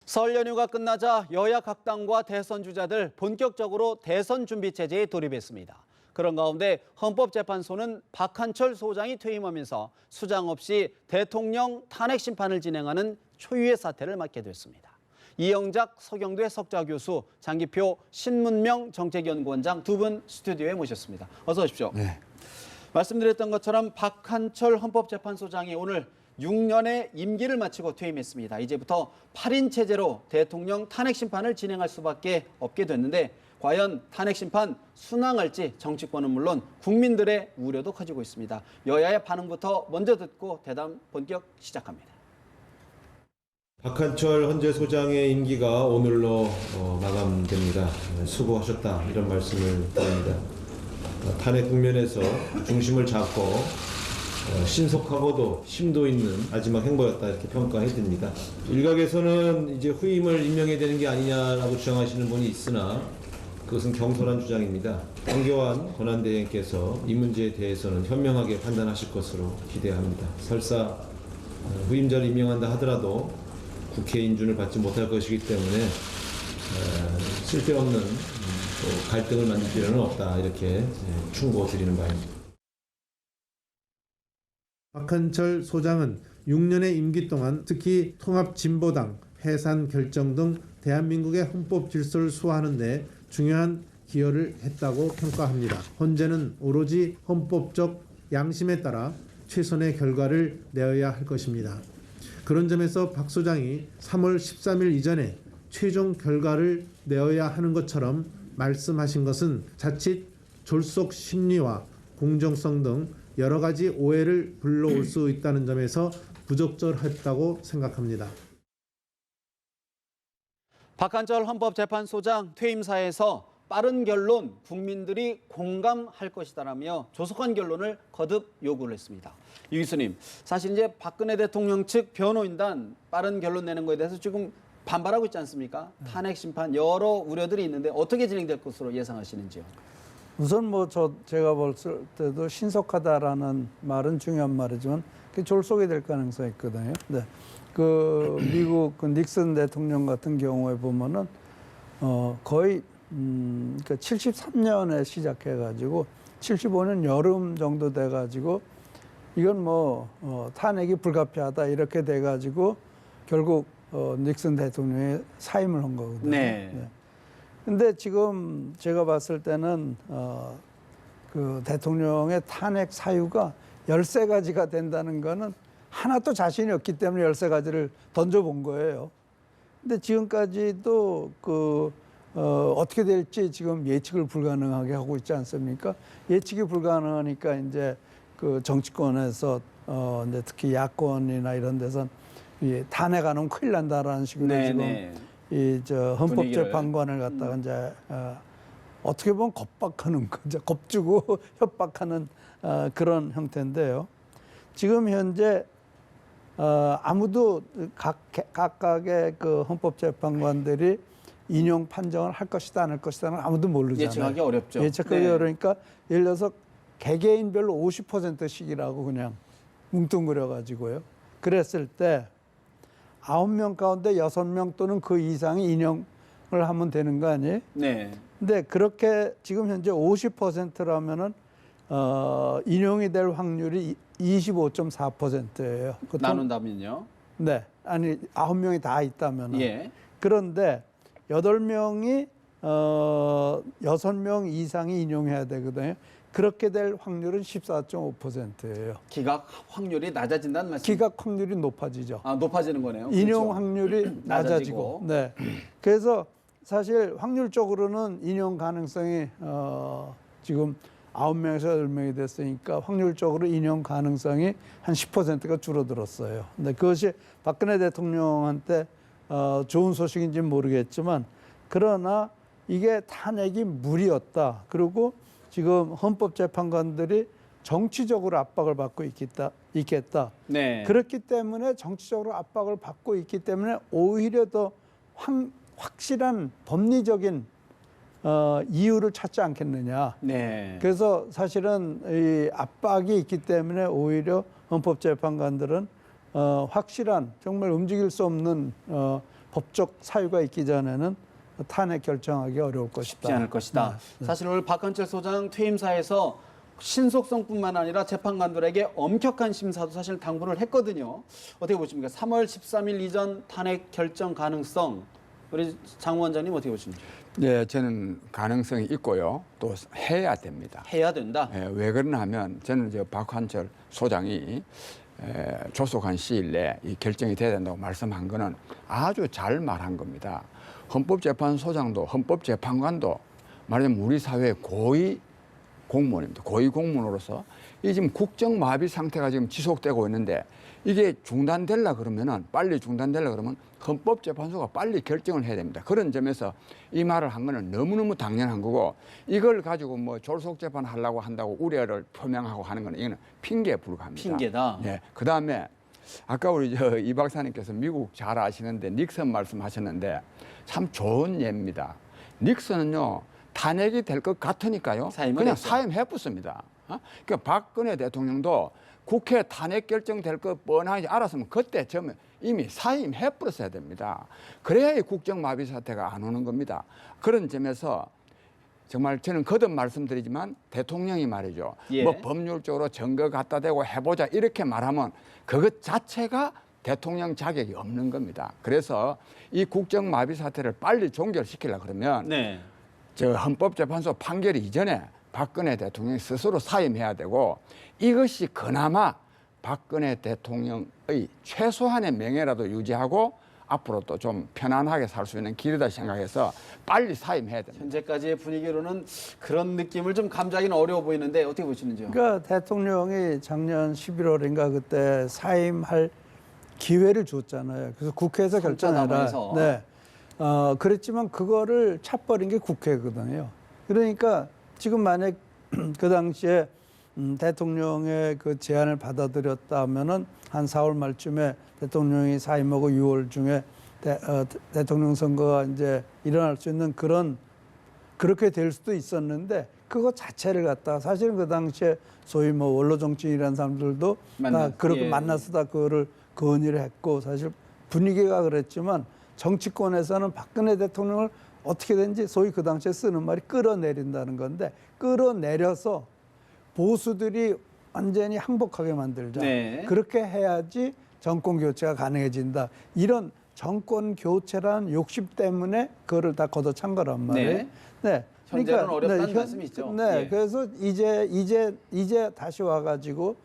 설 연휴가 끝나자 여야 각 당과 대선 주자들 본격적으로 대선 준비 체제에 돌입했습니다. 그런 가운데 헌법재판소는 박한철 소장이 퇴임하면서 수장 없이 대통령 탄핵 심판을 진행하는 초유의 사태를 맞게 됐습니다. 이영작 서경대 석좌 교수, 장기표 신문명 정책연구원장 두 분 스튜디오에 모셨습니다. 어서 오십시오. 네. 말씀드렸던 것처럼 박한철 헌법재판소장이 오늘 6년의 임기를 마치고 퇴임했습니다. 이제부터 8인 체제로 대통령 탄핵 심판을 진행할 수밖에 없게 됐는데 과연 탄핵 심판 순항할지 정치권은 물론 국민들의 우려도 커지고 있습니다. 여야의 반응부터 먼저 듣고 대담 본격 시작합니다. 박한철 헌재 소장의 임기가 오늘로 마감됩니다. 수고하셨다 이런 말씀을 드립니다. 탄핵 국면에서 중심을 잡고 신속하고도 심도 있는 마지막 행보였다 이렇게 평가해드립니다. 일각에서는 이제 후임을 임명해야 되는 게 아니냐라고 주장하시는 분이 있으나 그것은 경솔한 주장입니다. 황교안 권한대행께서 이 문제에 대해서는 현명하게 판단하실 것으로 기대합니다. 설사 후임자를 임명한다 하더라도 국회 인준을 받지 못할 것이기 때문에 쓸데없는 또 갈등을 만들 필요는 없다 이렇게 충고드리는 바입니다. 박한철 소장은 6년의 임기 동안 특히 통합진보당 해산 결정 등 대한민국의 헌법 질서를 수호하는 데 중요한 기여를 했다고 평가합니다. 헌재는 오로지 헌법적 양심에 따라 최선의 결과를 내어야 할 것입니다. 그런 점에서 박 소장이 3월 13일 이전에 최종 결과를 내어야 하는 것처럼 말씀하신 것은 자칫 졸속 심리와 공정성 등 여러 가지 오해를 불러올 수 있다는 점에서 부적절했다고 생각합니다. 박한철 헌법재판소장 퇴임사에서 빠른 결론, 국민들이 공감할 것이다라며 조속한 결론을 거듭 요구를 했습니다. 유 교수님, 사실 이제 박근혜 대통령 측 변호인단 빠른 결론 내는 거에 대해서 지금 반발하고 있지 않습니까? 탄핵 심판 여러 우려들이 있는데 어떻게 진행될 것으로 예상하시는지요? 우선 제가 볼 때도 신속하다라는 말은 중요한 말이지만 그게 졸속이 될 가능성이 있거든요. 네. 미국 닉슨 대통령 같은 경우에 보면은 거의 73년에 시작해가지고 75년 여름 정도 돼가지고 이건 탄핵이 불가피하다 이렇게 돼가지고 결국 닉슨 대통령이 사임을 한 거거든요. 네. 네. 근데 지금 제가 봤을 때는 그 대통령의 탄핵 사유가 13가지가 된다는 거는 하나도 자신이 없기 때문에 13가지를 던져본 거예요. 근데 지금까지도 어떻게 될지 지금 예측을 불가능하게 하고 있지 않습니까? 예측이 불가능하니까 이제 그 정치권에서 이제 특히 야권이나 이런 데선 탄핵하면 큰일 난다라는 식으로 지금 헌법재판관을 갖다가 이제 어떻게 보면 겁박하는 거죠. 겁주고 협박하는 그런 형태인데요. 지금 현재 아무도 각각의 그 헌법재판관들이 인용 판정을 할 것이다 안 할 것이다는 아무도 모르잖아요. 예측하기 어렵죠. 예측하기 어려우니까 예를 들어서 개개인별로 50%씩이라고 그냥 뭉뚱그려 가지고요. 그랬을 때 9명 가운데 6명 또는 그 이상이 인용을 하면 되는 거 아니에요? 네. 근데 그렇게 지금 현재 50%라면은 인용이 될 확률이 25.4%예요. 나눈다면요? 네. 아니 9명이 다 있다면은. 예. 그런데 8명이 6명 이상이 인용해야 되거든요. 그렇게 될 확률은 14.5%예요. 기각 확률이 낮아진다는 말씀. 기각 확률이 높아지죠. 높아지는 거네요. 인용 그렇죠. 확률이 낮아지고. 네. 그래서 사실 확률적으로는 인용 가능성이 지금 9명에서 8명이 됐으니까 확률적으로 인용 가능성이 한 10%가 줄어들었어요. 근데 그것이 박근혜 대통령한테 좋은 소식인지는 모르겠지만 그러나 이게 탄핵이 무리였다. 그리고 지금 헌법재판관들이 정치적으로 압박을 받고 있겠다. 네. 그렇기 때문에 정치적으로 압박을 받고 있기 때문에 오히려 더 확실한 법리적인 이유를 찾지 않겠느냐. 네. 그래서 사실은 이 압박이 있기 때문에 오히려 헌법재판관들은 확실한 정말 움직일 수 없는 법적 사유가 있기 전에는 탄핵 결정하기 어려울 것이다. 쉽지 않을 것이다. 사실 오늘 박한철 소장 퇴임사에서 신속성뿐만 아니라 재판관들에게 엄격한 심사도 사실 당부를 했거든요. 어떻게 보십니까? 3월 13일 이전 탄핵 결정 가능성, 우리 장 원장님 어떻게 보십니까? 네, 저는 가능성이 있고요. 또 해야 됩니다. 해야 된다. 왜 그러냐 하면 저는 박한철 소장이 조속한 시일 내에 이 결정이 돼야 된다고 말씀한 거는 아주 잘 말한 겁니다. 헌법재판소장도 헌법재판관도 말하자면 우리 사회의 고위 공무원입니다. 고위 공무원으로서 이 지금 국정마비 상태가 지금 지속되고 있는데 이게 중단되려 그러면은 빨리 중단되려 그러면 헌법재판소가 빨리 결정을 해야 됩니다. 그런 점에서 이 말을 한 거는 너무너무 당연한 거고 이걸 가지고 뭐 졸속재판 하려고 한다고 우려를 표명하고 하는 거는 이거는 핑계에 불과합니다. 핑계다. 네. 그다음에 아까 우리 이 박사님께서 미국 잘 아시는데 닉슨 말씀하셨는데 참 좋은 예입니다. 닉슨은요 탄핵이 될 것 같으니까요 그냥 사임해붙습니다. 그러니까 박근혜 대통령도 국회 탄핵 결정될 것 뻔하게 알았으면 그때 처음에 이미 사임해버렸어야 됩니다. 그래야 이 국정마비 사태가 안 오는 겁니다. 그런 점에서 정말 저는 거듭 말씀드리지만 대통령이 말이죠. 예. 뭐 법률적으로 증거 갖다 대고 해보자 이렇게 말하면 그것 자체가 대통령 자격이 없는 겁니다. 그래서 이 국정마비 사태를 빨리 종결시키려고 그러면 네. 저 헌법재판소 판결 이전에 박근혜 대통령이 스스로 사임해야 되고 이것이 그나마 박근혜 대통령의 최소한의 명예라도 유지하고 앞으로 또 좀 편안하게 살 수 있는 길이다 생각해서 빨리 사임해야 됩니다. 현재까지의 분위기로는 그런 느낌을 좀 감지하기는 어려워 보이는데 어떻게 보시는지요? 그러니까 대통령이 작년 11월인가 그때 사임할 기회를 줬잖아요. 그래서 국회에서 결정하라. 담화에서. 네. 그랬지만 그거를 차버린 게 국회거든요. 그러니까 지금 만약 그 당시에 대통령의 그 제안을 받아들였다면은 한 4월 말쯤에 대통령이 사임하고 6월 중에 대통령 선거가 이제 일어날 수 있는 그렇게 될 수도 있었는데 그거 자체를 갖다가 사실은 그 당시에 소위 뭐 원로 정치인이라는 사람들도 다 그렇게 예. 만나서 다 그거를 건의를 했고 사실 분위기가 그랬지만 정치권에서는 박근혜 대통령을 어떻게든지 소위 그 당시에 쓰는 말이 끌어내린다는 건데 끌어내려서 보수들이 완전히 항복하게 만들자. 네. 그렇게 해야지 정권 교체가 가능해진다. 이런 정권 교체라는 욕심 때문에 그거를 다 걷어찬 거란 말이에요. 네. 현재는 어렵다는 말씀이죠. 네, 예. 그래서 이제 다시 와가지고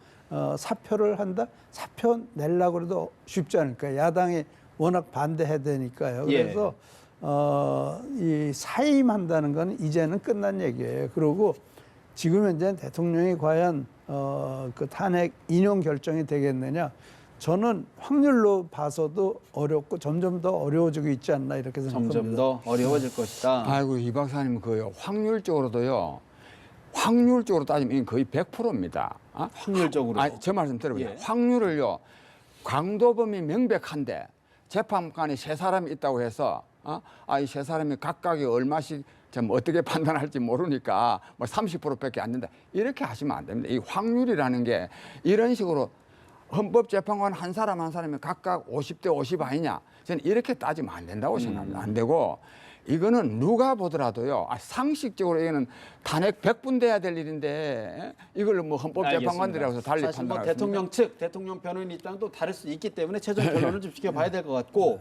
사표를 한다. 사표 내려고 해도 쉽지 않을 거예요. 야당이 워낙 반대해야 되니까요. 예. 그래서 이 사임한다는 건 이제는 끝난 얘기예요. 그리고 지금 현재 대통령이 과연 그 탄핵 인용 결정이 되겠느냐? 저는 확률로 봐서도 어렵고 점점 더 어려워지고 있지 않나 이렇게 생각합니다. 점점 더 어려워질 것이다. 아이고 이 박사님 그요 확률적으로도요. 확률적으로 따지면 거의 100%입니다. 확률적으로. 저 말씀 들어보세요. 예. 확률을요. 강도범이 명백한데 재판관이 세 사람이 있다고 해서 이 세 사람이 각각이 얼마씩 좀 어떻게 판단할지 모르니까 뭐 30%밖에 안 된다. 이렇게 하시면 안 됩니다. 이 확률이라는 게 이런 식으로 헌법재판관 한 사람 한 사람이 각각 50대 50 아니냐. 저는 이렇게 따지면 안 된다고 생각합니다. 안 되고 이거는 누가 보더라도요. 상식적으로 이거는 탄핵 100분 돼야 될 일인데 이걸 뭐 헌법재판관들이라고 달리 사실 뭐 판단할 대통령 측, 대통령 변호인 입장도 다를 수 있기 때문에 최종 결론을 좀 지켜봐야 될 것 같고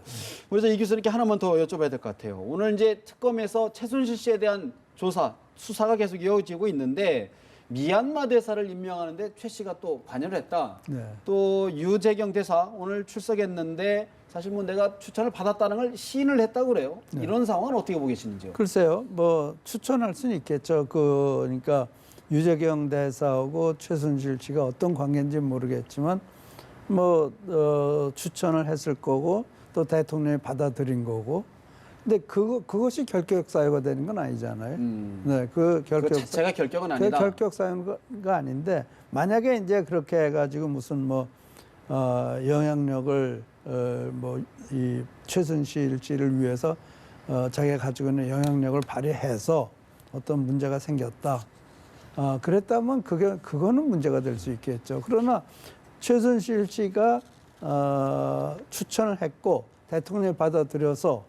그래서 이 교수님께 하나만 더 여쭤봐야 될 것 같아요. 오늘 이제 특검에서 최순실 씨에 대한 조사, 수사가 계속 이어지고 있는데 미얀마 대사를 임명하는데 최 씨가 또 관여를 했다. 네. 또 유재경 대사 오늘 출석했는데 사실 뭐 내가 추천을 받았다는 걸 시인을 했다고 그래요. 이런 상황은 어떻게 보고 계시는지요? 글쎄요, 뭐 추천할 수는 있겠죠. 그러니까 유재경 대사하고 최순실 씨가 어떤 관계인지는 모르겠지만 뭐 추천을 했을 거고 또 대통령이 받아들인 거고. 근데 그것이 결격 사유가 되는 건 아니잖아요. 네, 그 결격 자체가 결격은 그 아니다. 결격 사유가 아닌데 만약에 이제 그렇게 해가지고 무슨 뭐 영향력을 뭐 이 최순실 씨를 위해서 자기가 가지고 있는 영향력을 발휘해서 어떤 문제가 생겼다. 그랬다면 그거는 문제가 될 수 있겠죠. 그러나 최순실 씨가 추천을 했고 대통령이 받아들여서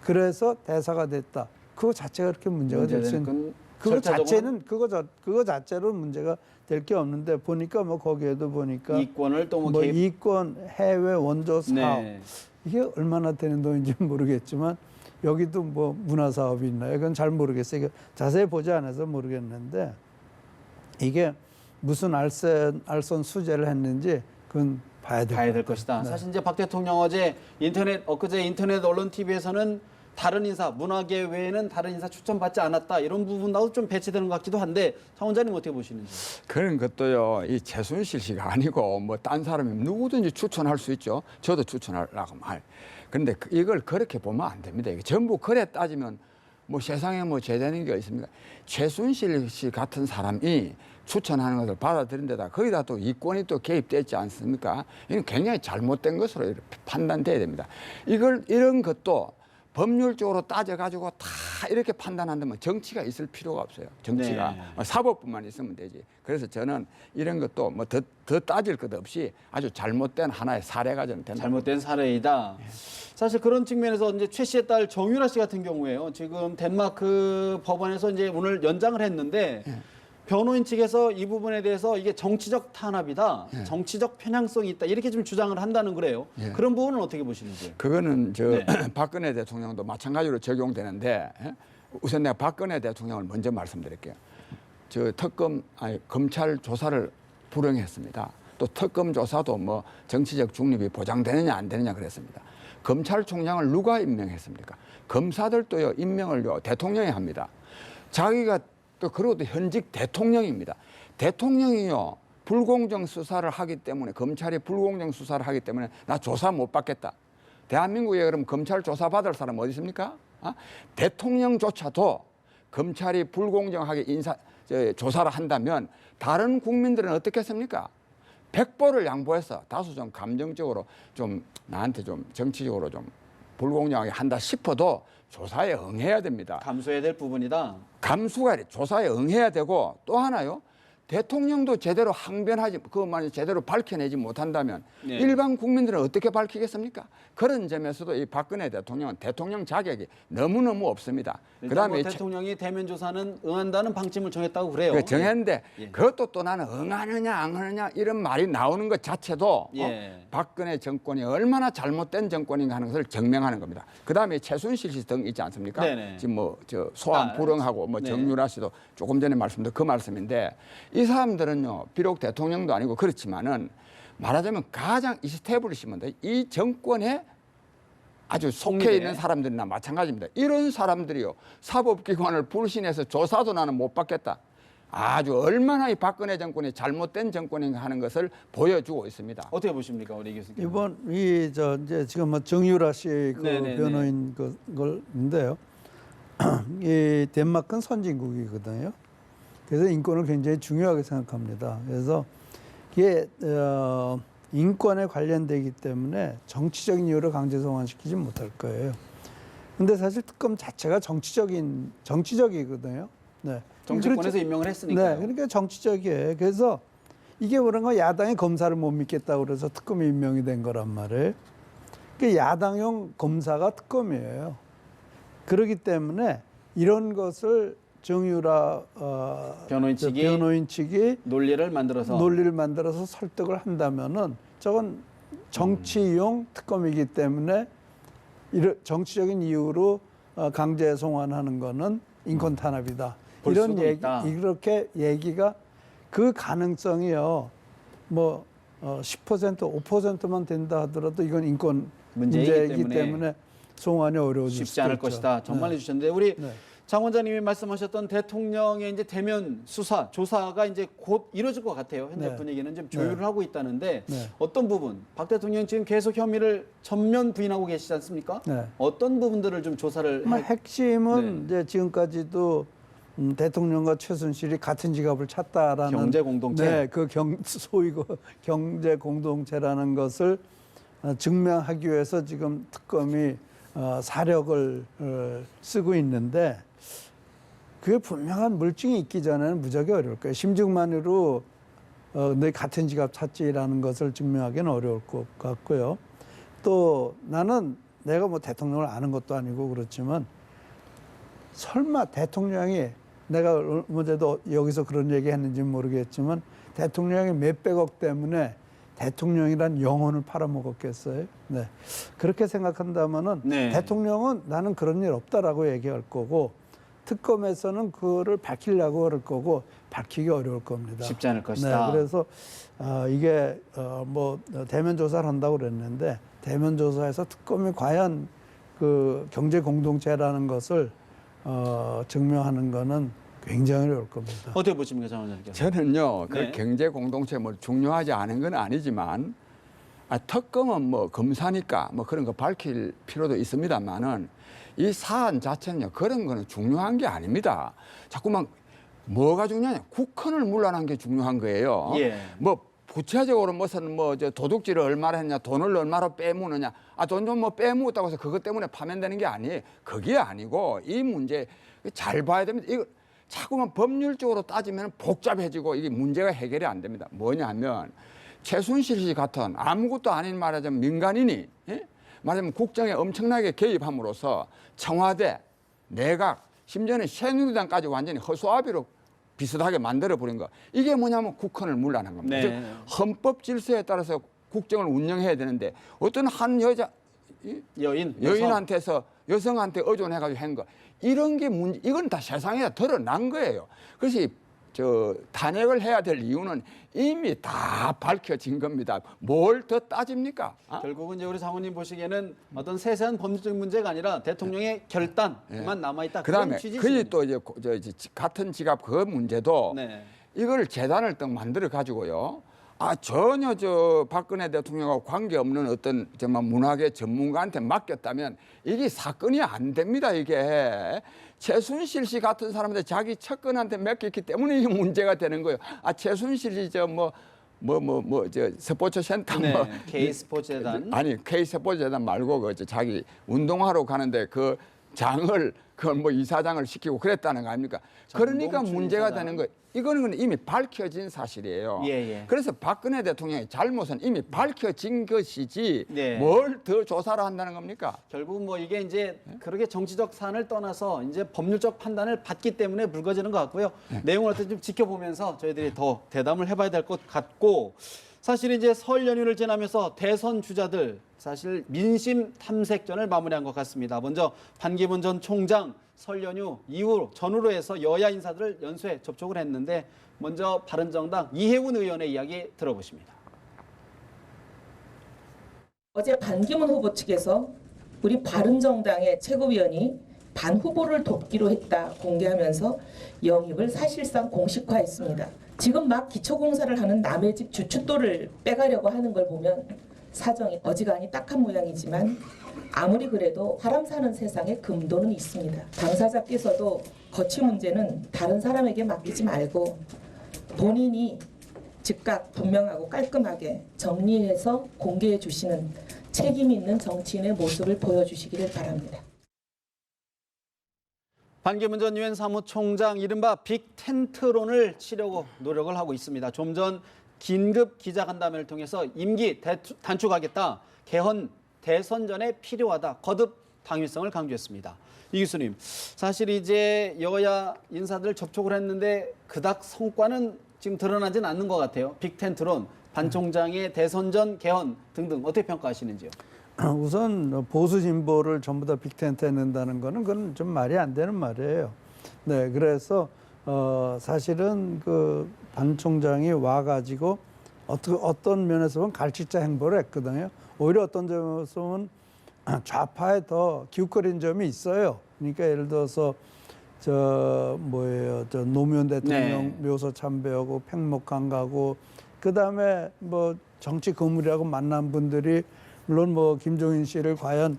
그래서 대사가 됐다. 그거 자체가 그렇게 문제가 될 수 있는. 그거 자체는 그거 자체로는 문제가 될 게 없는데 보니까 뭐 거기에도 보니까 이권을 또 뭐 이권 해외 원조 사업 네. 이게 얼마나 되는 돈인지는 모르겠지만 여기도 뭐 문화 사업이 있나요? 이건 잘 모르겠어요. 이거 자세히 보지 않아서 모르겠는데 이게 무슨 알선 수재를 했는지 그건 봐야 될 것이다. 네. 사실 이제 박 대통령 어제 엊그제 인터넷 언론 TV에서는 다른 인사, 문화계 외에는 다른 인사 추천받지 않았다. 이런 부분도 좀 배치되는 것 같기도 한데 장 원장님 어떻게 보시는지. 그런 것도요, 이 최순실 씨가 아니고 뭐 딴 사람이 누구든지 추천할 수 있죠. 저도 추천하려고 말. 그런데 이걸 그렇게 보면 안 됩니다. 이게 전부 그래 따지면 뭐 세상에 뭐 제대는 게 있습니까? 최순실 씨 같은 사람이 추천하는 것을 받아들인 데다 거기다 또 이권이 또 개입됐지 않습니까? 이건 굉장히 잘못된 것으로 판단돼야 됩니다. 이런 것도 법률적으로 따져가지고 다 이렇게 판단한다면 정치가 있을 필요가 없어요. 정치가 네. 사법부만 있으면 되지. 그래서 저는 이런 것도 뭐 더 따질 것 없이 아주 잘못된 하나의 사례가 저는 된다. 잘못된 사례이다. 사실 그런 측면에서 이제 최 씨의 딸 정유라 씨 같은 경우에요. 지금 덴마크 법원에서 이제 오늘 연장을 했는데 변호인 측에서 이 부분에 대해서 이게 정치적 탄압이다, 정치적 편향성이 있다 이렇게 좀 주장을 한다는 거래요. 그런 부분은 어떻게 보시는지? 그거는 네. 박근혜 대통령도 마찬가지로 적용되는데 우선 내가 박근혜 대통령을 먼저 말씀드릴게요. 검찰 조사를 불응했습니다. 또 특검 조사도 뭐 정치적 중립이 보장되느냐 안 되느냐 그랬습니다. 검찰총장을 누가 임명했습니까? 검사들도요 임명을요 대통령이 합니다. 자기가 또 그리고 또 현직 대통령입니다. 대통령이요 불공정 수사를 하기 때문에 검찰이 불공정 수사를 하기 때문에 나 조사 못 받겠다. 대한민국에 그럼 검찰 조사 받을 사람 어디 있습니까? 대통령조차도 검찰이 불공정하게 조사를 한다면 다른 국민들은 어떻겠습니까? 백보를 양보해서 다소 좀 감정적으로 좀 나한테 좀 정치적으로 좀 불공정하게 한다 싶어도 조사에 응해야 됩니다. 감수해야 될 부분이다. 감수가 아니라 조사에 응해야 되고 또 하나요. 대통령도 제대로 항변하지 그것만 제대로 밝혀내지 못한다면 네. 일반 국민들은 어떻게 밝히겠습니까? 그런 점에서도 이 박근혜 대통령은 대통령 자격이 너무너무 없습니다. 그다음에 대통령이 대면 조사는 응한다는 방침을 정했다고 그래요. 정했는데 예. 그것도 또 나는 응하느냐 안 하느냐 이런 말이 나오는 것 자체도 예. 박근혜 정권이 얼마나 잘못된 정권인가 하는 것을 증명하는 겁니다. 그다음에 최순실 씨 등 있지 않습니까? 네네. 지금 뭐 소환 불응하고 뭐 네. 정유라 씨도 조금 전에 말씀드린 그 말씀인데 이 사람들은요 비록 대통령도 아니고 그렇지만은 말하자면 가장 이스태블리시먼트 이 정권에 아주 속해 속리네. 있는 사람들이나 마찬가지입니다. 이런 사람들이요 사법기관을 불신해서 조사도 나는 못 받겠다. 아주 얼마나 이 박근혜 정권이 잘못된 정권인가 하는 것을 보여주고 있습니다. 어떻게 보십니까, 우리 교수님? 이번 이제 지금 뭐 정유라 씨 그 네네네. 변호인 그걸인데요. 이 덴마크는 선진국이거든요. 그래서 인권을 굉장히 중요하게 생각합니다. 그래서 이게 인권에 관련되기 때문에 정치적인 이유로 강제 송환시키지 못할 거예요. 근데 사실 특검 자체가 정치적이거든요. 네. 정치권에서 그렇죠. 임명을 했으니까요. 네, 그러니까 정치적이에요. 그래서 이게 그런 거 야당이 검사를 못 믿겠다고 그래서 특검이 임명이 된 거란 말이에요. 그 야당용 검사가 특검이에요. 그렇기 때문에 이런 것을 정유라 변호인 측이 논리를 만들어서 설득을 한다면은 저건 정치용 특검이기 때문에 정치적인 이유로 강제 송환하는 거는 인권 탄압이다. 볼 이런 수도 있다. 이렇게 얘기가 그 가능성이요. 뭐 10% 5%만 된다 하더라도 이건 인권 문제이기 때문에 송환이 어려워질 쉽지 수도 않을 있죠. 것이다. 정말 네. 해주셨는데 우리 네. 장 원장님이 말씀하셨던 대통령의 이제 대면 수사, 조사가 이제 곧 이루어질 것 같아요. 현재 네. 분위기는 좀 조율을 하고 있다는데 네. 어떤 부분? 박 대통령 지금 계속 혐의를 전면 부인하고 계시지 않습니까? 네. 어떤 부분들을 좀 조사를 핵심은 네. 이제 지금까지도 대통령과 최순실이 같은 지갑을 찾다라는 경제 공동체. 네, 소위 경제 공동체라는 것을 증명하기 위해서 지금 특검이 사력을 쓰고 있는데 그게 분명한 물증이 있기 전에는 무지하게 어려울 거예요. 심증만으로 너희 같은 지갑 찾지라는 것을 증명하기는 어려울 것 같고요. 또 나는 내가 뭐 대통령을 아는 것도 아니고 그렇지만 설마 대통령이 내가 어제도 여기서 그런 얘기 했는지는 모르겠지만 대통령이 몇백억 때문에 대통령이란 영혼을 팔아먹었겠어요? 네. 그렇게 생각한다면은 네. 대통령은 나는 그런 일 없다라고 얘기할 거고 특검에서는 그거를 밝히려고 그럴 거고 밝히기 어려울 겁니다. 쉽지 않을 것이다. 네. 그래서 이게 뭐 대면 조사를 한다고 그랬는데 대면 조사에서 특검이 과연 그 경제 공동체라는 것을 증명하는 거는 굉장히 어려울 겁니다. 어떻게 보십니까, 장 원장님? 저는요, 그 네. 경제 공동체 뭐 중요하지 않은 건 아니지만 특검은 뭐 검사니까 뭐 그런 거 밝힐 필요도 있습니다만은 이 사안 자체는요 그런 거는 중요한 게 아닙니다. 자꾸만 뭐가 중요하냐? 국헌을 문란한 게 중요한 거예요. 예. 뭐 구체적으로 무슨 뭐 저 도둑질을 얼마나 했냐, 돈을 얼마나 빼무느냐, 돈 좀 뭐 빼무었다고 해서 그것 때문에 파면되는 게 아니에요. 그게 아니고 이 문제 잘 봐야 됩니다. 이거 자꾸만 법률적으로 따지면 복잡해지고 이게 문제가 해결이 안 됩니다. 뭐냐면 최순실 씨 같은 아무것도 아닌 말하자면 민간인이 말하자면 국정에 엄청나게 개입함으로써 청와대, 내각, 심지어는 새누리당까지 완전히 허수아비로 비슷하게 만들어버린 거. 이게 뭐냐면 국헌을 문란한 겁니다. 네. 즉 헌법 질서에 따라서 국정을 운영해야 되는데 어떤 한 여자 여인한테서 여성한테 의존해가지고 한 거. 이런 게 문제, 이건 다 세상에 드러난 거예요. 그래서 탄핵을 해야 될 이유는 이미 다 밝혀진 겁니다. 뭘 더 따집니까? 결국은 이제 우리 장관님 보시기에는 어떤 세세한 법률적인 문제가 아니라 대통령의 결단만 남아있다. 그다음에 그런 그게 취지시군요. 또 이제 같은 지갑 그 문제도 네. 이걸 재단을 딱 만들어 가지고요. 전혀 박근혜 대통령하고 관계없는 어떤 정말 문학의 전문가한테 맡겼다면 이게 사건이 안 됩니다. 이게 최순실 씨 같은 사람한테 자기 측근한테 맡겼기 때문에 이게 문제가 되는 거예요. 최순실 씨 스포츠 센터 네. K 스포츠재단. 아니 K 스포츠재단 말고 자기 운동하러 가는데 그 장을 그걸 뭐 이사장을 시키고 그랬다는 거 아닙니까? 그러니까 정봉주 문제가 이사장. 되는 거예요. 이거는 이미 밝혀진 사실이에요. 예. 그래서 박근혜 대통령의 잘못은 이미 밝혀진 것이지 네. 뭘 더 조사를 한다는 겁니까? 결국 뭐 이게 이제 그렇게 정치적 사안을 떠나서 이제 법률적 판단을 받기 때문에 불거지는 것 같고요. 내용을 어떻게 좀 지켜보면서 저희들이 더 대담을 해봐야 될 것 같고 사실 이제 설 연휴를 지나면서 대선 주자들 사실 민심 탐색전을 마무리한 것 같습니다. 먼저 반기문 전 총장 설 연휴 이후 전후로 해서 여야 인사들을 연쇄 접촉을 했는데 먼저 바른정당 이해운 의원의 이야기 들어보십니다. 어제 반기문 후보 측에서 우리 바른정당의 최고위원이 반 후보를 돕기로 했다 공개하면서 영입을 사실상 공식화했습니다. 지금 막 기초공사를 하는 남의 집 주춧돌을 빼가려고 하는 걸 보면 사정이 어지간히 딱한 모양이지만 아무리 그래도 사람 사는 세상에 금도는 있습니다. 당사자께서도 거취 문제는 다른 사람에게 맡기지 말고 본인이 즉각 분명하고 깔끔하게 정리해서 공개해 주시는 책임 있는 정치인의 모습을 보여주시기를 바랍니다. 반기문 전 유엔 사무총장 이른바 빅텐트론을 치려고 노력을 하고 있습니다. 좀 전 긴급 기자간담회를 통해서 임기 단축하겠다. 개헌 대선 전에 필요하다. 거듭 당위성을 강조했습니다. 이 교수님, 사실 이제 여야 인사들 접촉을 했는데 그닥 성과는 지금 드러나진 않는 것 같아요. 빅텐트론, 반 총장의 대선 전 개헌 등등 어떻게 평가하시는지요? 우선 보수 진보를 전부 다 빅텐트에 넣는다는 거는 그건 좀 말이 안 되는 말이에요. 네, 그래서 사실은 그 반 총장이 와가지고 어떤 면에서 보면 갈치자 행보를 했거든요. 오히려 어떤 점에서 보면 좌파에 더 기웃거린 점이 있어요. 그러니까 예를 들어서 노무현 대통령 네. 묘소 참배하고 팽목항 가고 그다음에 뭐 정치 거물이라고 만난 분들이 물론 뭐 김종인 씨를 과연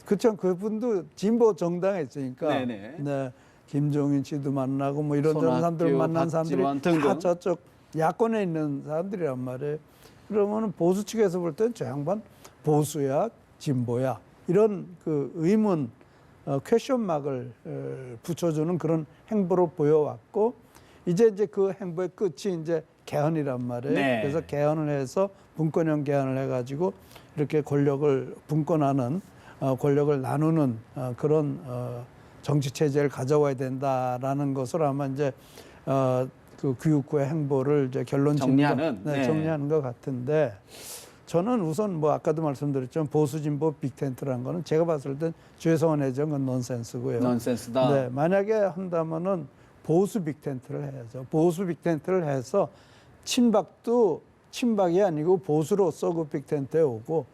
그쵸 그분도 진보 정당에 있으니까 네네. 네 김종인 씨도 만나고 뭐 이런 손학규, 사람들 만난 사람들이 박지원 등등. 다 저쪽 야권에 있는 사람들이란 말이에요. 그러면은 보수 측에서 볼 때는 저 양반 보수야 진보야 이런 그 의문 퀘션 마크를 붙여주는 그런 행보로 보여왔고 이제 그 행보의 끝이 이제 개헌이란 말이에요. 네. 그래서 개헌을 해서 분권형 개헌을 해가지고 이렇게 권력을 분권하는 권력을 나누는 그런 정치 체제를 가져와야 된다라는 것을 아마 이제 그 교육부의 행보를 이제 결론 정리하는, 네. 정리하는 것 같은데 저는 우선 뭐 아까도 말씀드렸지만 보수 진보 빅텐트라는 거는 제가 봤을 땐 죄송한 해정 건 넌센스고요. 넌센스다. 네, 만약에 한다면은 보수 빅텐트를 해야죠. 보수 빅텐트를 해서 친박도 친박이 아니고 보수로서 그 빅텐트에 오고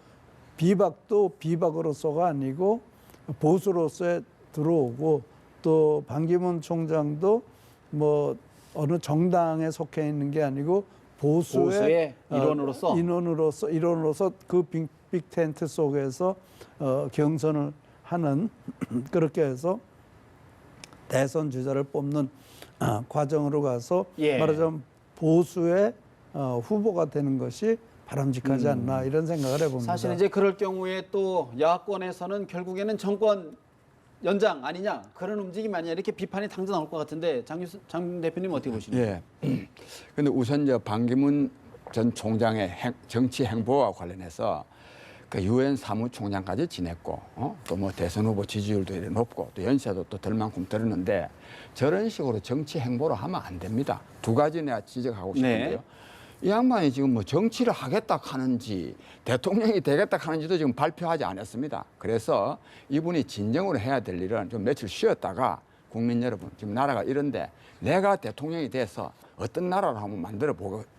비박도 비박으로서가 아니고 보수로서에 들어오고 또 반기문 총장도 뭐 어느 정당에 속해 있는 게 아니고 보수의 일원으로서 그 빅텐트 속에서 경선을 하는 그렇게 해서 대선 주자를 뽑는 과정으로 가서 예. 말하자면 보수의 후보가 되는 것이 바람직하지 않나 이런 생각을 해봅니다. 사실 이제 그럴 경우에 또 야권에서는 결국에는 정권 연장 아니냐 그런 움직임 아니냐 이렇게 비판이 당장 나올 것 같은데 장 대표님 어떻게 보시나요? 예. 근데 우선 이제 반기문 전 총장의 정치 행보와 관련해서 그 유엔 사무총장까지 지냈고 또 뭐 대선 후보 지지율도 이렇게 높고 또 연세도 또 덜 만큼 들었는데 저런 식으로 정치 행보를 하면 안 됩니다. 두 가지 내가 지적하고 싶은데요. 네. 이 양반이 지금 뭐 정치를 하겠다 하는지 대통령이 되겠다 하는지도 지금 발표하지 않았습니다. 그래서 이분이 진정으로 해야 될 일은 좀 며칠 쉬었다가 국민 여러분 지금 나라가 이런데 내가 대통령이 돼서 어떤 나라를 한번 만들어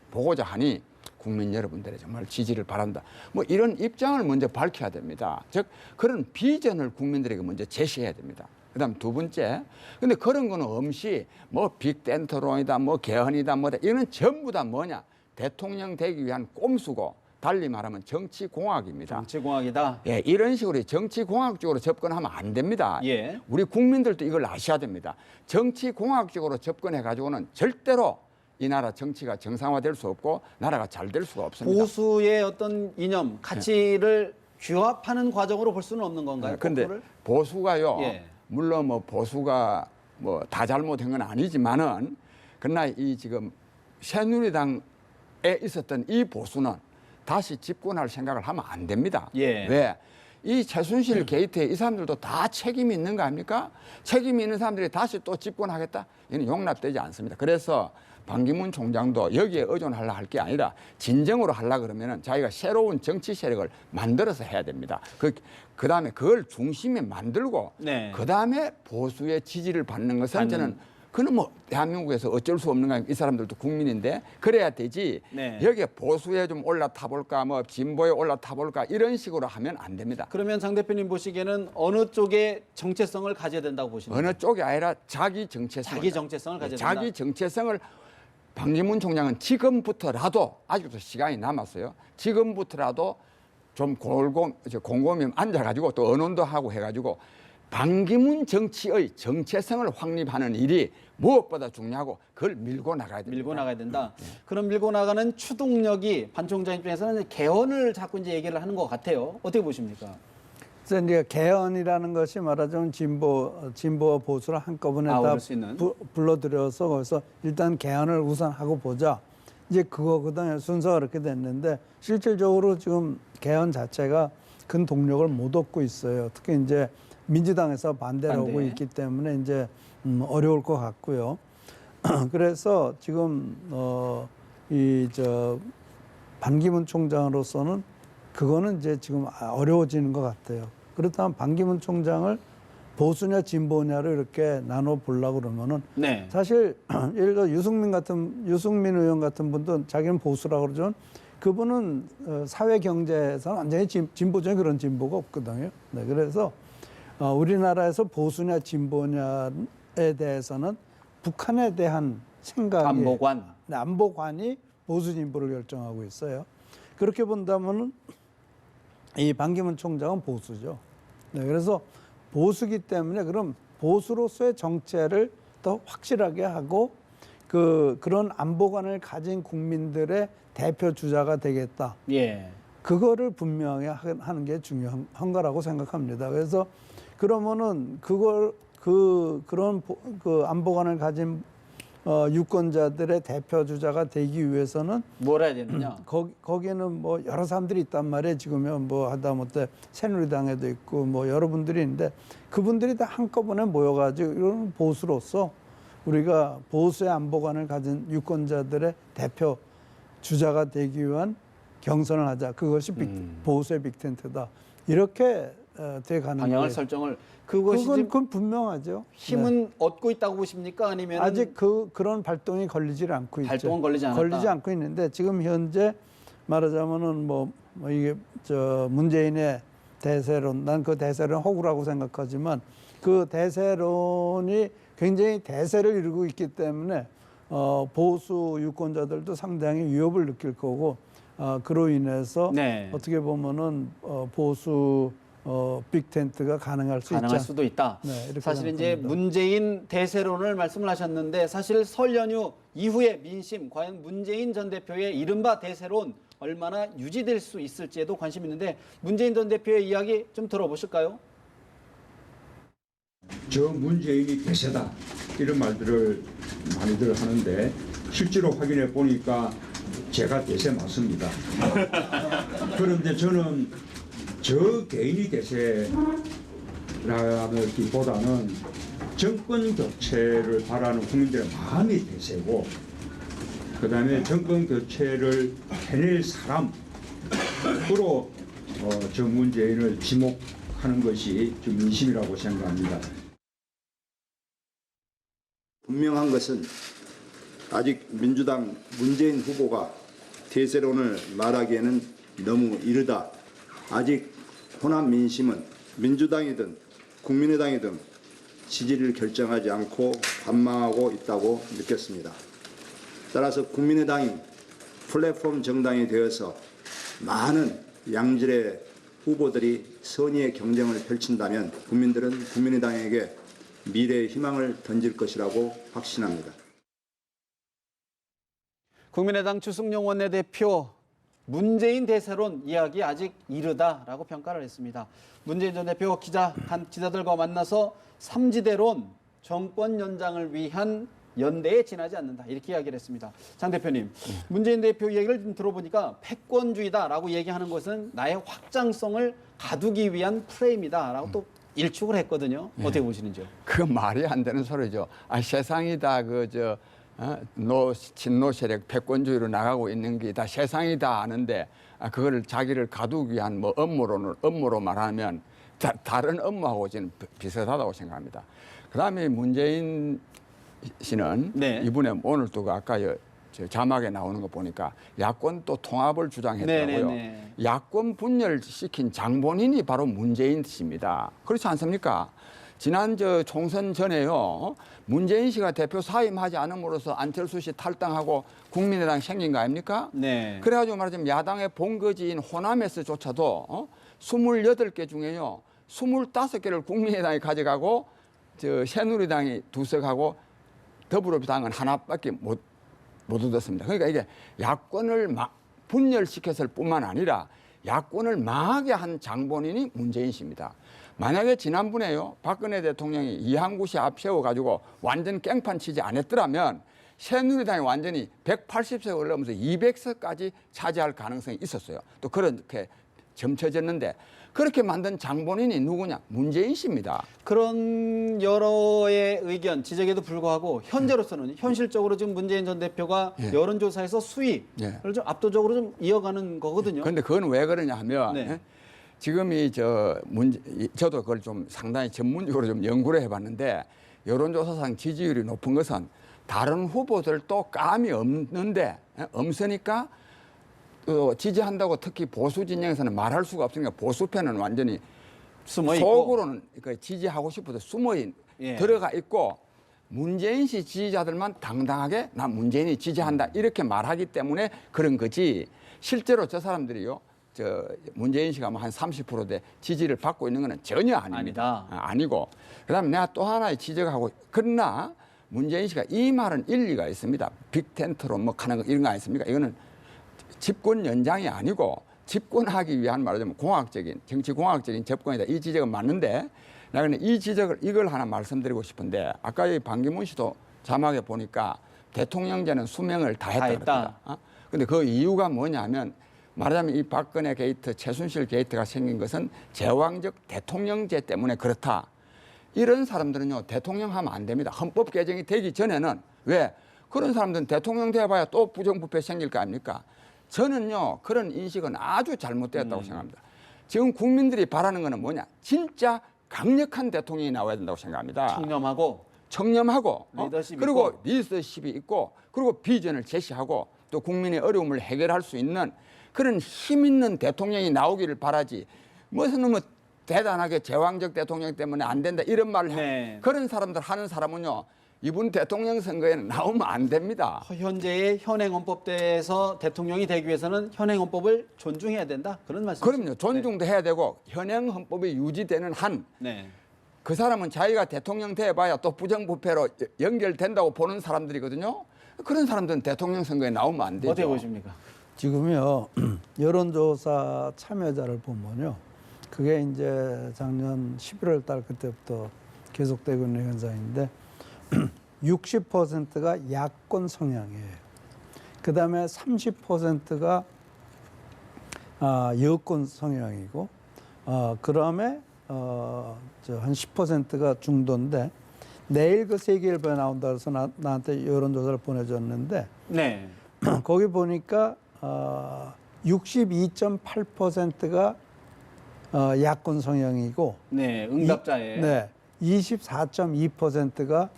보고자 하니 국민 여러분들의 정말 지지를 바란다. 뭐 이런 입장을 먼저 밝혀야 됩니다. 즉 그런 비전을 국민들에게 먼저 제시해야 됩니다. 그다음 두 번째, 근데 그런 거는 없이 뭐 빅텐트론이다, 뭐 개헌이다, 뭐다 이거는 전부 다 뭐냐? 대통령 되기 위한 꼼수고 달리 말하면 정치공학입니다. 정치공학이다. 예, 이런 식으로 정치공학적으로 접근하면 안 됩니다. 예. 우리 국민들도 이걸 아셔야 됩니다. 정치공학적으로 접근해가지고는 절대로 이 나라 정치가 정상화될 수 없고 나라가 잘 될 수가 없습니다. 보수의 어떤 이념, 가치를 규합하는 과정으로 볼 수는 없는 건가요? 그런데 그거를? 보수가요. 예. 물론 뭐 보수가 뭐 다 잘못한 건 아니지만은 그러나 이 지금 새누리당에 있었던 이 보수는 다시 집권할 생각을 하면 안 됩니다. 예. 왜? 이 최순실 게이트에 이 사람들도 다 책임이 있는 거 아닙니까? 책임이 있는 사람들이 다시 또 집권하겠다? 이는 용납되지 않습니다. 그래서 반기문 총장도 여기에 의존하려 할 게 아니라 진정으로 하려 그러면은 자기가 새로운 정치 세력을 만들어서 해야 됩니다. 그다음에 그걸 중심에 만들고 네. 그다음에 보수의 지지를 받는 것은 저는 그는 뭐 대한민국에서 어쩔 수 없는 거 아닙니까? 이 사람들도 국민인데 그래야 되지. 네. 여기에 보수에 좀 올라타 볼까 뭐 진보에 올라타 볼까 이런 식으로 하면 안 됩니다. 그러면 장 대표님 보시기에는 어느 쪽에 정체성을 가져야 된다고 보시나요? 어느 쪽이 아니라 자기 정체성. 자기 정체성을 가져야 된다. 자기 정체성을 반기문 총장은 지금부터라도 아직도 시간이 남았어요. 지금부터라도 좀 곰곰이 앉아가지고 또 언론도 하고 해가지고 반기문 정치의 정체성을 확립하는 일이 무엇보다 중요하고 그걸 밀고 나가야 됩니다. 밀고 나가야 된다. 그럼 밀고 나가는 추동력이 반 총장 입장에서는 개헌을 자꾸 이제 얘기를 하는 것 같아요. 어떻게 보십니까? 그래서 이제 개헌이라는 것이 말하자면 진보와 보수를 한꺼번에 다 올릴 수 있는. 불러들여서 거기서 일단 개헌을 우선 하고 보자. 이제 그거거든요. 순서가 그렇게 됐는데 실질적으로 지금 개헌 자체가 큰 동력을 못 얻고 있어요. 특히 이제 민주당에서 반대를 하고 있기 때문에 이제 어려울 것 같고요. 그래서 지금 반기문 총장으로서는 그거는 이제 지금 어려워지는 것 같아요. 그렇다면 반기문 총장을 보수냐 진보냐로 이렇게 나눠 보려고 그러면은 네. 사실 예를 들어 유승민 의원 같은 분도 자기는 보수라고 그러지만 그분은 사회 경제에서 완전히 진보적인 그런 진보가 없거든요. 네, 그래서 우리나라에서 보수냐 진보냐에 대해서는 북한에 대한 생각이 안보관이 보수 진보를 결정하고 있어요. 그렇게 본다면은 이 반기문 총장은 보수죠. 네, 그래서 보수기 때문에 그럼 보수로서의 정체를 더 확실하게 하고 그런 안보관을 가진 국민들의 대표 주자가 되겠다. 예. 그거를 분명히 하는 게 중요한 거라고 생각합니다. 그래서 그러면은 그런 안보관을 가진 유권자들의 대표 주자가 되기 위해서는 뭘 해야 되느냐? 거기에는 뭐 여러 사람들이 있단 말이에요. 지금은 뭐 하다못해 새누리당에도 있고 뭐 여러분들이 있는데 그분들이 다 한꺼번에 모여가지고 이런 보수로서 우리가 보수의 안보관을 가진 유권자들의 대표 주자가 되기 위한 경선을 하자. 그것이 보수의 빅텐트다. 이렇게 돼가는 방향을 거예요. 설정을 그것이 지금 그건 분명하죠. 힘은 얻고 있다고 보십니까? 아니면 아직 그런 발동이 걸리질 않고 있죠. 발동은 걸리지 않았다. 걸리지 않고 있는데 지금 현재 말하자면은 뭐 이게 문재인의 대세론, 난 그 대세론 허구라고 생각하지만 그 대세론이 굉장히 대세를 이루고 있기 때문에 보수 유권자들도 상당히 위협을 느낄 거고 그로 인해서 네. 어떻게 보면은 보수 빅텐트가 가능할 수도 있다. 네, 이렇게 사실 이제 생각합니다. 문재인 대세론을 말씀을 하셨는데 사실 설 연휴 이후의 민심, 과연 문재인 전 대표의 이른바 대세론 얼마나 유지될 수 있을지에도 관심이 있는데 문재인 전 대표의 이야기 좀 들어보실까요? 저 문재인이 대세다 이런 말들을 많이들 하는데 실제로 확인해 보니까 제가 대세 맞습니다. 그런데 저는 저 개인이 대세라기보다는 정권 교체를 바라는 국민들의 마음이 대세고 그다음에 정권 교체를 해낼 사람으로 저 문재인을 지목하는 것이 좀 민심이라고 생각합니다. 분명한 것은 아직 민주당 문재인 후보가 대세론을 말하기에는 너무 이르다. 아직 호남 민심은 민주당이든 국민의당이든 지지를 결정하지 않고 관망하고 있다고 느꼈습니다. 따라서 국민의당이 플랫폼 정당이 되어서 많은 양질의 후보들이 선의의 경쟁을 펼친다면 국민들은 국민의당에게 미래의 희망을 던질 것이라고 확신합니다. 국민의당 주승용 원내대표 문재인 대세론 이야기 아직 이르다라고 평가를 했습니다. 문재인 전 대표 기자들과 만나서 삼지대론 정권 연장을 위한 연대에 지나지 않는다 이렇게 이야기를 했습니다. 장 대표님, 문재인 대표 이야기를 좀 들어보니까 패권주의다라고 얘기하는 것은 나의 확장성을 가두기 위한 프레임이다라고 또 일축을 했거든요. 어떻게 보시는지요? 그 말이 안 되는 소리죠. 세상이 다 친노 세력 패권주의로 나가고 있는 게 다 세상이 다 아는데 그거를 자기를 가두기 위한 뭐 업무로 말하면 다른 업무하고 저는 비슷하다고 생각합니다. 그다음에 문재인 씨는 네. 이번에 오늘 또 아까 저 자막에 나오는 거 보니까 야권 또 통합을 주장했더라고요. 네네네. 야권 분열시킨 장본인이 바로 문재인 씨입니다. 그렇지 않습니까? 지난 총선 전에요. 문재인 씨가 대표 사임하지 않음으로써 안철수 씨 탈당하고 국민의당 생긴 거 아닙니까? 네. 그래가지고 말하자면 야당의 본거지인 호남에서조차도 28개 중에요. 25개를 국민의당이 가져가고 새누리당이 2석하고 더불어민주당은 하나밖에 못 얻었습니다. 그러니까 이게 야권을 분열시켰을 뿐만 아니라 야권을 망하게 한 장본인이 문재인 씨입니다. 만약에 지난번에요 박근혜 대통령이 이항구 씨 앞세워가지고 완전 깽판 치지 않았더라면 새누리당이 완전히 180석 올라오면서 200석까지 차지할 가능성이 있었어요. 또 그렇게 점쳐졌는데 그렇게 만든 장본인이 누구냐? 문재인 씨입니다. 그런 여러의 의견, 지적에도 불구하고 현재로서는 현실적으로 지금 문재인 전 대표가 여론조사에서 수위를 좀 압도적으로 좀 이어가는 거거든요. 그런데 그건 왜 그러냐 하면 네. 지금이 저도 그걸 좀 상당히 전문적으로 좀 연구를 해봤는데 여론조사상 지지율이 높은 것은 다른 후보들도 감이 없으니까 지지한다고 특히 보수 진영에서는 말할 수가 없으니까 보수편은 완전히 숨어 있고. 속으로는 지지하고 싶어서 들어가 있고 문재인 씨 지지자들만 당당하게 나 문재인이 지지한다 이렇게 말하기 때문에 그런 거지 실제로 저 사람들이요 문재인 씨가 한 30%대 지지를 받고 있는 것은 전혀 아닙니다. 아니고 그다음에 내가 또 하나의 지적하고 그러나 문재인 씨가 이 말은 일리가 있습니다. 빅텐트로 뭐 가는 거 이런 거 아니습니까? 이거는 집권 연장이 아니고 집권하기 위한 말하자면 정치공학적인 접근이다. 이 지적은 맞는데 나는 이 지적을 이걸 하나 말씀드리고 싶은데 아까 반기문 씨도 자막에 보니까 대통령제는 수명을 다했다. 다했다. 그럽니다. 근데 그 이유가 뭐냐면 말하자면 이 박근혜 게이트, 최순실 게이트가 생긴 것은 제왕적 대통령제 때문에 그렇다. 이런 사람들은요, 대통령 하면 안 됩니다. 헌법 개정이 되기 전에는. 왜? 그런 사람들은 대통령 돼봐야 또 부정부패 생길 거 아닙니까? 저는요, 그런 인식은 아주 잘못되었다고 생각합니다. 지금 국민들이 바라는 거는 뭐냐? 진짜 강력한 대통령이 나와야 된다고 생각합니다. 청렴하고 리더십이 그리고 있고. 리더십이 있고 그리고 비전을 제시하고 또 국민의 어려움을 해결할 수 있는 그런 힘 있는 대통령이 나오기를 바라지. 무슨 뭐 대단하게 제왕적 대통령 때문에 안 된다 이런 말을 네. 그런 사람들 하는 사람은요, 이분 대통령 선거에는 나오면 안 됩니다. 현재의 현행 헌법대에서 대통령이 되기 위해서는 현행 헌법을 존중해야 된다. 그런 말씀이시죠? 그럼요. 존중도 해야 되고 현행 헌법이 유지되는 한 네. 그 사람은 자기가 대통령 돼봐야 또 부정부패로 연결된다고 보는 사람들이거든요. 그런 사람들은 대통령 선거에 나오면 안 되죠. 어떻게 보십니까? 지금요 여론조사 참여자를 보면요, 그게 이제 작년 11월 달 그때부터 계속되고 있는 현상인데 60%가 야권 성향이에요. 그 다음에 30%가 여권 성향이고, 그다음에 한 10%가 중도인데, 내일 그 세계일보에 나온다 해서 나한테 여론조사를 보내줬는데, 네. 거기 보니까 62.8%가 야권 성향이고, 네, 응답자의. 네, 24.2%가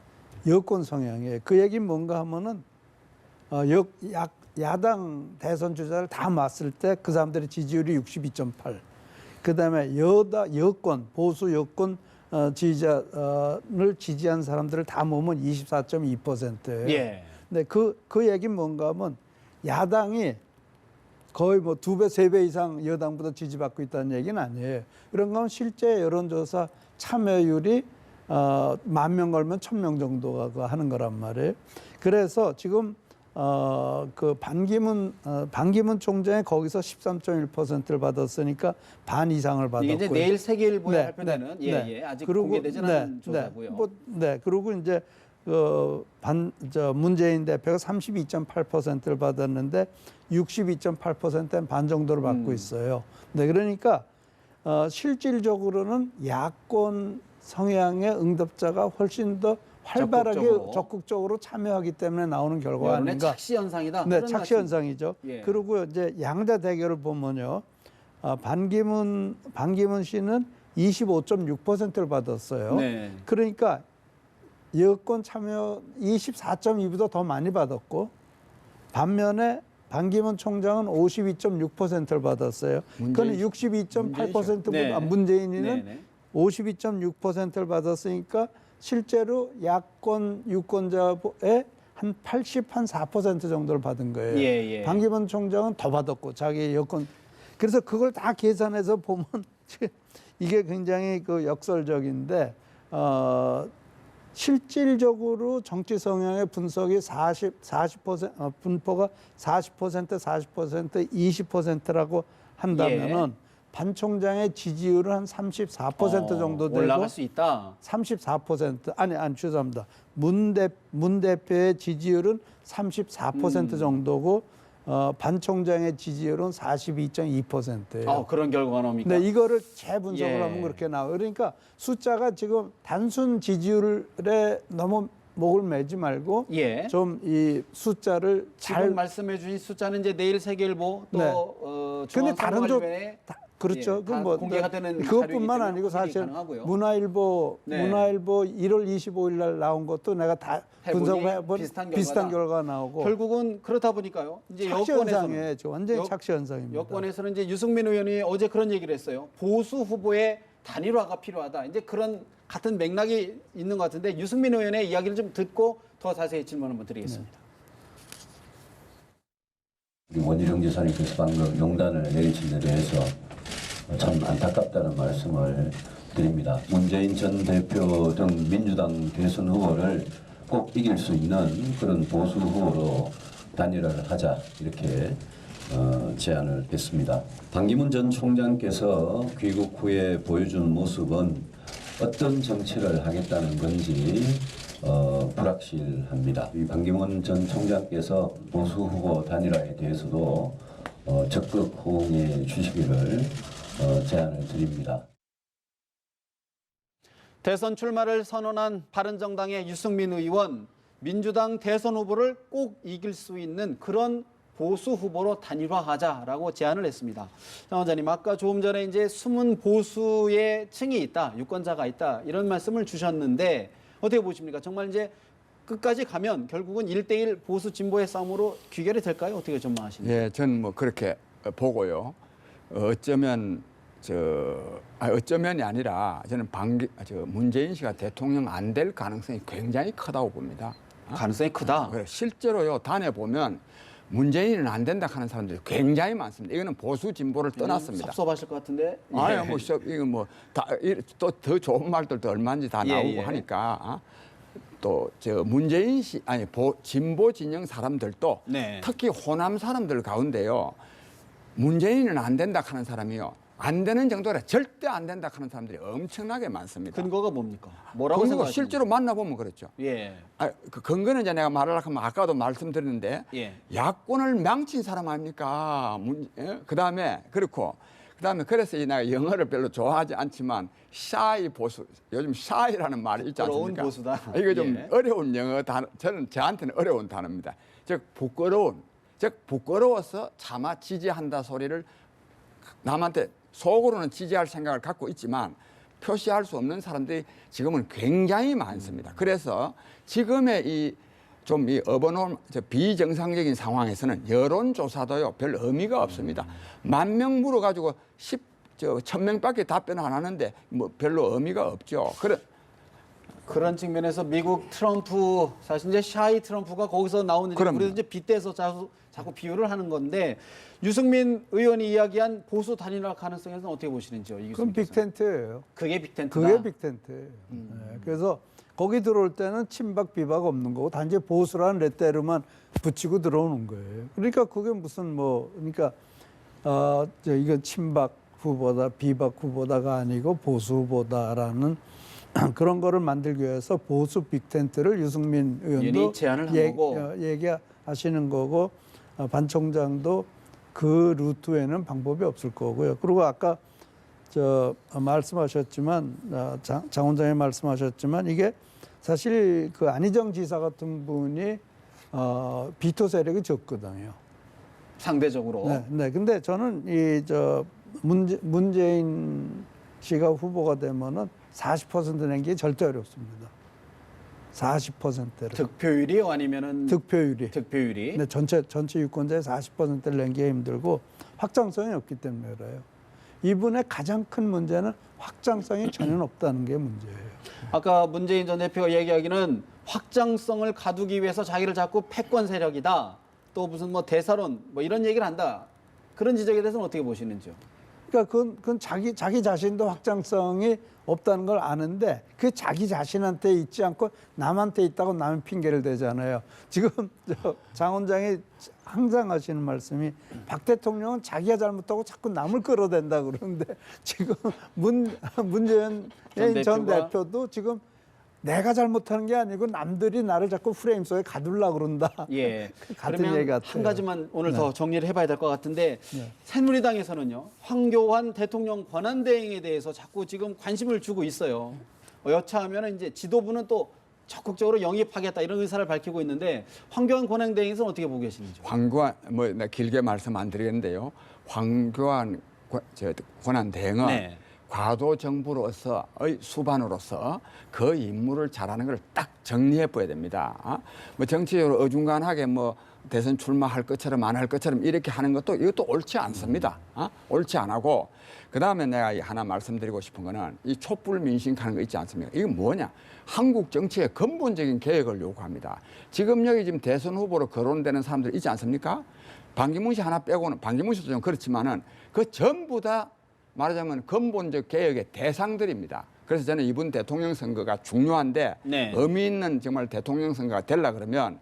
여권 성향이에요. 그 얘기는 뭔가 하면은 야당 대선 주자를 다 맞을 때 그 사람들의 지지율이 62.8. 그다음에 여권 보수 여권 지지자를 지지한 사람들을 다 모으면 24.2%예요. 예. 근데 그 얘기는 뭔가 하면 야당이 거의 뭐 2배, 3배 이상 여당보다 지지받고 있다는 얘기는 아니에요. 그런 건 실제 여론조사 참여율이 10,000명 걸면 1,000명 정도가 하는 거란 말이에요. 그래서 지금 그 반기문 총장이 거기서 13.1%를 받았으니까 반 이상을 받았고요. 이게 이제 내일 세계일보에 네, 발표되는 네. 아직 그리고, 공개되지 않은 조사고요. 그리고 이제 문재인 대표가 32.8%를 받았는데 62.8%는 반 정도를 받고 있어요. 네, 그러니까 실질적으로는 야권 성향의 응답자가 훨씬 더 활발하게 적극적으로 참여하기 때문에 나오는 결과가 여론의 아닌가. 착시 현상이다. 네, 그런 착시 말씀. 현상이죠. 예. 그리고 이제 양자 대결을 보면요, 반기문 씨는 25.6%를 받았어요. 네. 그러니까 여권 참여 24.2보다 더 많이 받았고, 반면에 반기문 총장은 52.6%를 받았어요. 그건 62.8%보다 네. 문재인이는 네네. 52.6%를 받았으니까 실제로 야권 유권자의 한 4% 정도를 받은 거예요. 예. 반기문 총장은 더 받았고 자기 여권. 그래서 그걸 다 계산해서 보면 이게 굉장히 그 역설적인데, 실질적으로 정치 성향의 분석이 40% 분포가 40%, 20%라고 한다면은 반 총장의 지지율은 한 34% 정도 되고, 올라갈 수 있다. 34% 아니 죄송합니다. 문 대표의 지지율은 34% 정도고, 반 총장의 지지율은 42.2%예요. 그런 결과가 나옵니까? 네, 이거를 재분석을 하면 그렇게 나와요. 그러니까 숫자가 지금 단순 지지율에 너무 목을 매지 말고 좀 이 숫자를 지금 말씀해 주신 숫자는 이제 내일 세계일보 또 근데 다른 쪽 그렇죠. 다 공개가 되는 그것뿐만 아니고 사실 가능하고요. 문화일보 1월 25일 날 나온 것도 내가 다 분석해본 비슷한 결과가 나오고, 결국은 그렇다 보니까요. 이제 착시 여권에서는 현상이에요. 완전히 착시 현상입니다. 여권에서는 이제 유승민 의원이 어제 그런 얘기를 했어요. 보수 후보의 단일화가 필요하다. 이제 그런 같은 맥락이 있는 것 같은데, 유승민 의원의 이야기를 좀 듣고 더 자세히 질문 한번 드리겠습니다. 우리 원희룡 지사님께서 방금 용단을 내리신 데 대해서 참 안타깝다는 말씀을 드립니다. 문재인 전 대표 등 민주당 대선 후보를 꼭 이길 수 있는 그런 보수 후보로 단일화를 하자, 이렇게 제안을 했습니다. 반기문 전 총장께서 귀국 후에 보여준 모습은 어떤 정치를 하겠다는 건지 불확실합니다. 이 반기문 전 총장께서 보수 후보 단일화에 대해서도 적극 호응해 주시기를 제안을 드립니다. 대선 출마를 선언한 바른정당의 유승민 의원, 민주당 대선 후보를 꼭 이길 수 있는 그런 보수 후보로 단일화하자라고 제안을 했습니다. 장 원장님, 아까 조금 전에 이제 숨은 보수의 층이 있다, 유권자가 있다 이런 말씀을 주셨는데 어떻게 보십니까? 정말 이제 끝까지 가면 결국은 1대1 보수 진보의 싸움으로 귀결이 될까요? 어떻게 전망하십니까? 예, 저는 뭐 그렇게 보고요. 어쩌면 어쩌면이 아니라 저는 문재인 씨가 대통령 안 될 가능성이 굉장히 크다고 봅니다. 가능성이 크다. 실제로요, 단에 보면 문재인은 안 된다 하는 사람들이 굉장히 많습니다. 이거는 보수 진보를 떠났습니다. 섭섭하실 것 같은데. 아니, 뭐 이거 뭐 또 더 좋은 말들도 얼마든지 다 나오고 예. 하니까 또 문재인 씨 진보 진영 사람들도 네. 특히 호남 사람들 가운데요, 문재인은 안 된다 하는 사람이요, 안 되는 정도라 절대 안 된다 하는 사람들이 엄청나게 많습니다. 근거가 뭡니까? 뭐라고 근거가 생각하십니까? 실제로 만나보면 그렇죠. 예. 그 근거는 이제 내가 말을 하면 아까도 말씀드렸는데 예. 야권을 망친 사람 아닙니까? 그다음에 그래서 내가 영어를 별로 좋아하지 않지만 샤이 보수, 요즘 샤이라는 말이 있지 부끄러운 않습니까? 보수다. 이거 좀 예. 어려운 영어 단어, 저한테는 어려운 단어입니다. 즉 부끄러워서 차마 지지한다 소리를 남한테 속으로는 지지할 생각을 갖고 있지만 표시할 수 없는 사람들이 지금은 굉장히 많습니다. 그래서 지금의 이 비정상적인 상황에서는 여론조사도요, 별 의미가 없습니다. 10,000명 물어가지고 1,000명밖에 답변을 안 하는데 뭐 별로 의미가 없죠. 그런 측면에서 미국 트럼프, 사실 이제 샤이 트럼프가 거기서 나오는 그럼요. 우리도 이제 빗대서 자꾸 비유를 하는 건데, 유승민 의원이 이야기한 보수 단일화 가능성에서는 어떻게 보시는지요? 그건 빅텐트예요. 그게 빅텐트다. 그게 빅텐트예요. 네. 그래서 거기 들어올 때는 친박 비박 없는 거고 단지 보수라는 레테르만 붙이고 들어오는 거예요. 그러니까 그게 무슨 그러니까 이거 친박 후보다 비박 후보다가 아니고 보수 후보다라는 그런 거를 만들기 위해서 보수 빅텐트를 유승민 의원도 제안을 한 거고, 얘기하시는 거고, 반 총장도 그 루트에는 방법이 없을 거고요. 그리고 아까 말씀하셨지만, 장 원장님 말씀하셨지만, 이게 사실 그 안희정 지사 같은 분이 비토 세력이 적거든요. 상대적으로. 네. 근데 저는 문재인 씨가 후보가 되면은 40% 낸 게 절대 어렵습니다. 40%를. 득표율이요, 아니면은 득표율이. 네, 전체 유권자의 40%를 낸 게 힘들고 확장성이 없기 때문에 그래요. 이분의 가장 큰 문제는 확장성이 전혀 없다는 게 문제예요. 아까 문재인 전 대표가 얘기하기는 확장성을 가두기 위해서 자기를 자꾸 패권 세력이다, 또 무슨 대사론 이런 얘기를 한다, 그런 지적에 대해서는 어떻게 보시는지요? 그러니까 그건 자기 자신도 확장성이 없다는 걸 아는데 그 자기 자신한테 있지 않고 남한테 있다고 남의 핑계를 대잖아요. 지금 장 원장이 항상 하시는 말씀이 박 대통령은 자기가 잘못하고 자꾸 남을 끌어댄다 그러는데 지금 문재인 전 대표도 지금 내가 잘못하는 게 아니고 남들이 나를 자꾸 프레임 속에 가두려고 그런다. 예. 같은 그러면 얘기 같아요. 한 가지만 오늘 더 정리를 해봐야 될 것 같은데, 새누리당에서는요, 황교안 대통령 권한대행에 대해서 자꾸 지금 관심을 주고 있어요. 여차하면 이제 지도부는 또 적극적으로 영입하겠다 이런 의사를 밝히고 있는데, 황교안 권한대행에서는 어떻게 보고 계시는지요? 황교안 나 길게 말씀 안 드리겠는데요. 황교안 권한대행은 과도 정부로서의 수반으로서 그 임무를 잘하는 걸 딱 정리해 보야 됩니다. 정치적으로 어중간하게 대선 출마할 것처럼 안 할 것처럼 이렇게 하는 것도 이것도 옳지 않습니다. 옳지 안 하고, 그다음에 내가 하나 말씀드리고 싶은 거는 이 촛불 민심하는 거 있지 않습니까? 이게 뭐냐? 한국 정치의 근본적인 개혁을 요구합니다. 지금 대선 후보로 거론되는 사람들 있지 않습니까? 반기문 씨 하나 빼고는, 반기문 씨도 좀 그렇지만은 그 전부 다 말하자면 근본적 개혁의 대상들입니다. 그래서 저는 이번 대통령 선거가 중요한데, 의미 있는 정말 대통령 선거가 되려 그러면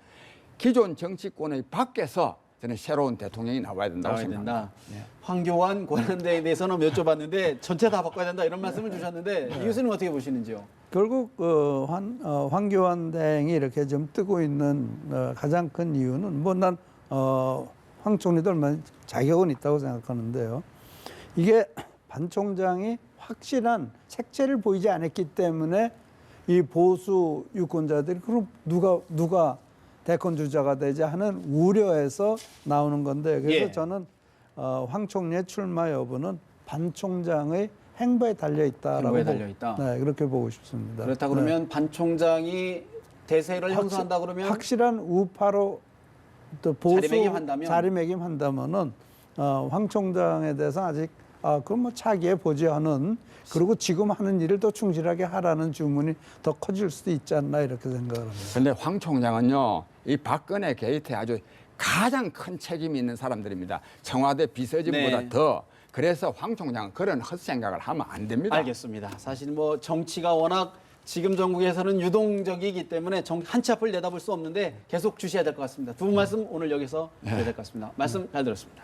기존 정치권의 밖에서 저는 새로운 대통령이 나와야 된다고 나와야 생각합니다. 된다. 황교안 권한대행에 대해서는 여쭤봤는데 전체 다 바꿔야 된다 이런 말씀을 주셨는데 이 교수님 어떻게 보시는지요? 결국 황교안 대행이 이렇게 좀 뜨고 있는 가장 큰 이유는 뭐 난 황 총리도 얼마나 자격은 있다고 생각하는데요. 이게 반 총장이 확실한 색채를 보이지 않았기 때문에 이 보수 유권자들이 그럼 누가 대권 주자가 되지 하는 우려에서 나오는 건데 그래서 예. 저는 황 총리의 출마 여부는 반 총장의 행보에 달려 있다라고 행보에 달려 있다. 네, 그렇게 보고 싶습니다. 그렇다 그러면 반 총장이 대세를 형성한다 그러면 확실한 우파로 또 보수 자리매김한다면? 황 총장에 대해서 아직 그럼 뭐 차기에 보지 않은 그리고 지금 하는 일을 더 충실하게 하라는 주문이 더 커질 수도 있지 않나 이렇게 생각을 합니다. 그런데 황 총장은요, 이 박근혜 게이트에 아주 가장 큰 책임이 있는 사람들입니다. 청와대 비서진보다 네. 더. 그래서 황 총장은 그런 헛생각을 하면 안 됩니다. 알겠습니다. 사실 뭐 정치가 워낙 지금 전국에서는 유동적이기 때문에 한 치 앞을 내다볼 수 없는데 계속 주셔야 될 것 같습니다. 두 분 말씀 오늘 여기서 드려야 될 것 같습니다. 말씀 잘 들었습니다.